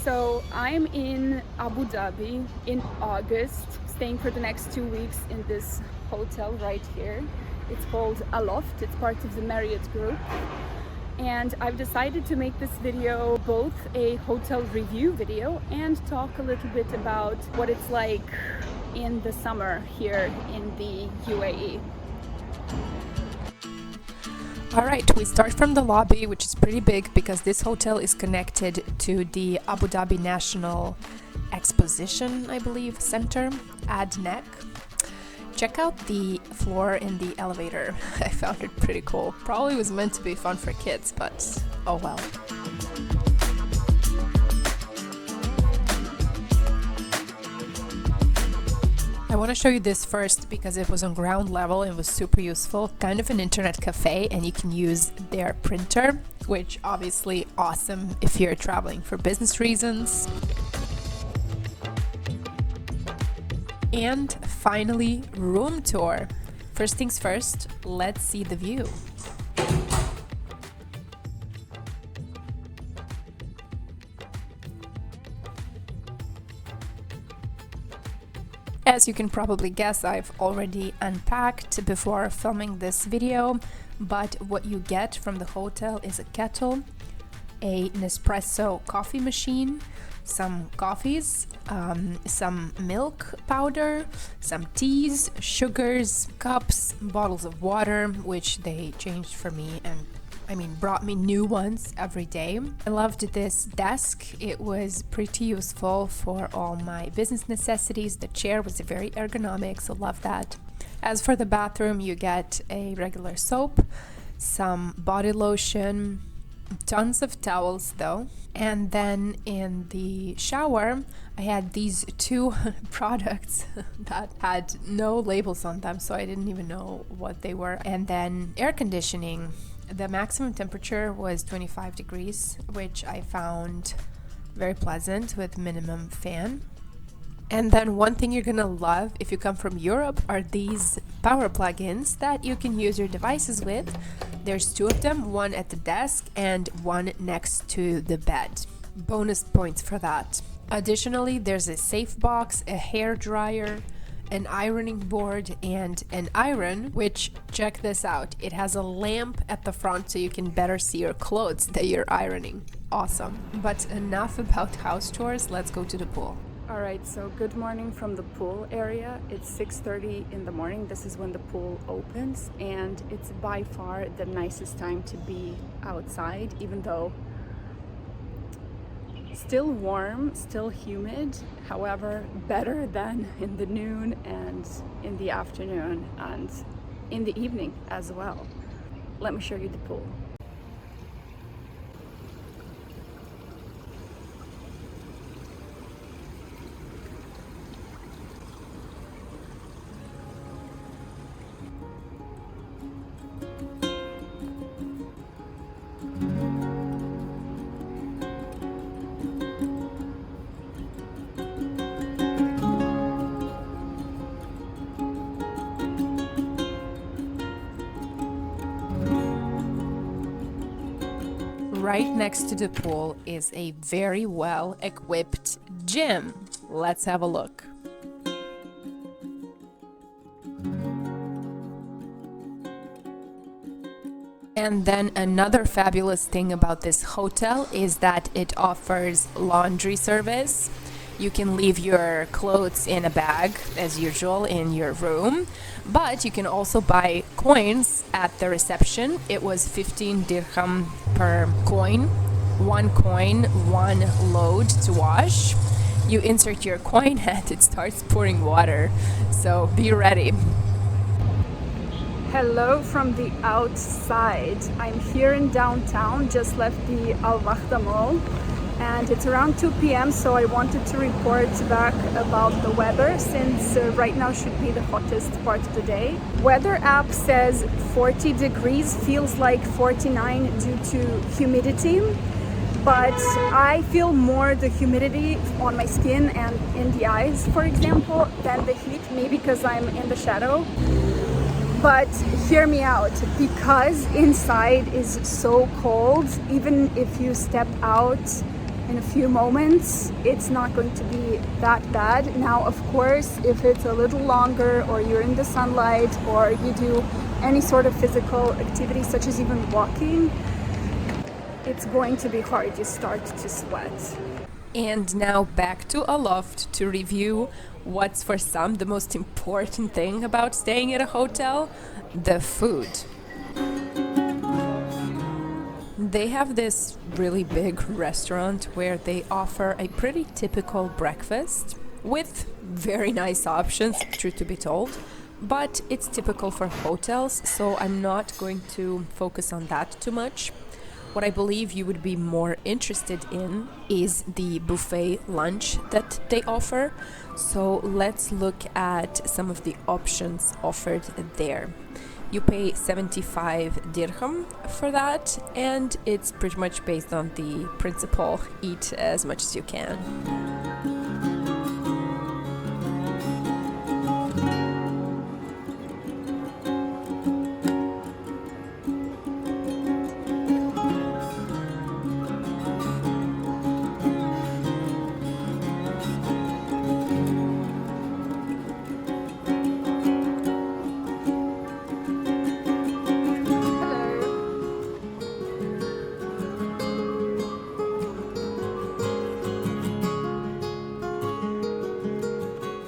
So I'm in Abu Dhabi in August, staying for the next 2 weeks in this hotel right here. It's called Aloft. It's part of the Marriott group. And I've decided to make this video both a hotel review video and talk a little bit about what it's like in the summer here in the UAE. Alright, we start from the lobby, which is pretty big because this hotel is connected to the Abu Dhabi National Exposition, I believe, Center, ADNEC. Check out the floor in the elevator. I found it pretty cool. Probably was meant to be fun for kids, but oh well. I want to show you this first because it was on ground level and was super useful. Kind of an internet cafe, and you can use their printer, which obviously awesome if you're traveling for business reasons. And finally, room tour. First things first, let's see the view. As you can probably guess, I've already unpacked before filming this video, but what you get from the hotel is a kettle, an Nespresso coffee machine, some coffees, some milk powder, some teas, sugars, cups, bottles of water, which they changed for me and brought me new ones every day. I loved this desk. It was pretty useful for all my business necessities. The chair was very ergonomic, so love that. As for the bathroom, you get a regular soap, some body lotion, tons of towels though. And then in the shower, I had these two products that had no labels on them, so I didn't even know what they were. And then air conditioning. The maximum temperature was 25 degrees, which I found very pleasant with minimum fan. And then one thing you're gonna love if you come from Europe are these power plug-ins that you can use your devices with. There's two of them, one at the desk and one next to the bed. Bonus points for that. Additionally, there's a safe box, a hair dryer, an ironing board, and an iron, which, check this out, it has a lamp at the front so you can better see your clothes that you're ironing. Awesome. But enough about house tours, let's go to the pool. Alright, so good morning from the pool area. It's 6:30 in the morning. This is when the pool opens, and it's by far the nicest time to be outside, even though still warm, still humid, however, better than in the noon and in the afternoon and in the evening as well. Let me show you the pool. Right next to the pool is a very well equipped gym. Let's have a look. And then another fabulous thing about this hotel is that it offers laundry service. You can leave your clothes in a bag as usual in your room, but you can also buy coins at the reception. It was 15 dirham per coin. One coin, one load to wash. You insert your coin and it starts pouring water, so be ready. Hello from the outside. I'm here in downtown, just left the Al Mall, and it's around 2 p.m. so I wanted to report back about the weather since right now should be the hottest part of the day. Weather app says 40 degrees, feels like 49 due to humidity, but I feel more the humidity on my skin and in the eyes, for example, than the heat, maybe because I'm in the shadow. But hear me out, because inside is so cold, even if you step out in a few moments, it's not going to be that bad. Now, of course, if it's a little longer, or you're in the sunlight, or you do any sort of physical activity such as even walking, it's going to be hard. You start to sweat. And now back to Aloft to review what's for some the most important thing about staying at a hotel: the food. They have this really big restaurant where they offer a pretty typical breakfast with very nice options, truth to be told, but it's typical for hotels, so I'm not going to focus on that too much. What I believe you would be more interested in is the buffet lunch that they offer. So let's look at some of the options offered there. You pay 75 dirham for that, and it's pretty much based on the principle, eat as much as you can.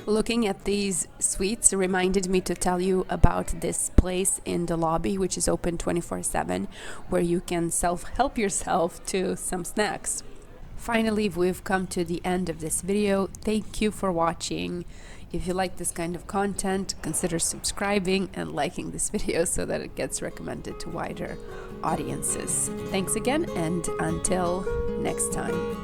Looking at these suites reminded me to tell you about this place in the lobby, which is open 24/7, where you can help yourself to some snacks. Finally, we've come to the end of this video. Thank you for watching. If you like this kind of content, consider subscribing and liking this video so that it gets recommended to wider audiences. Thanks again, and until next time.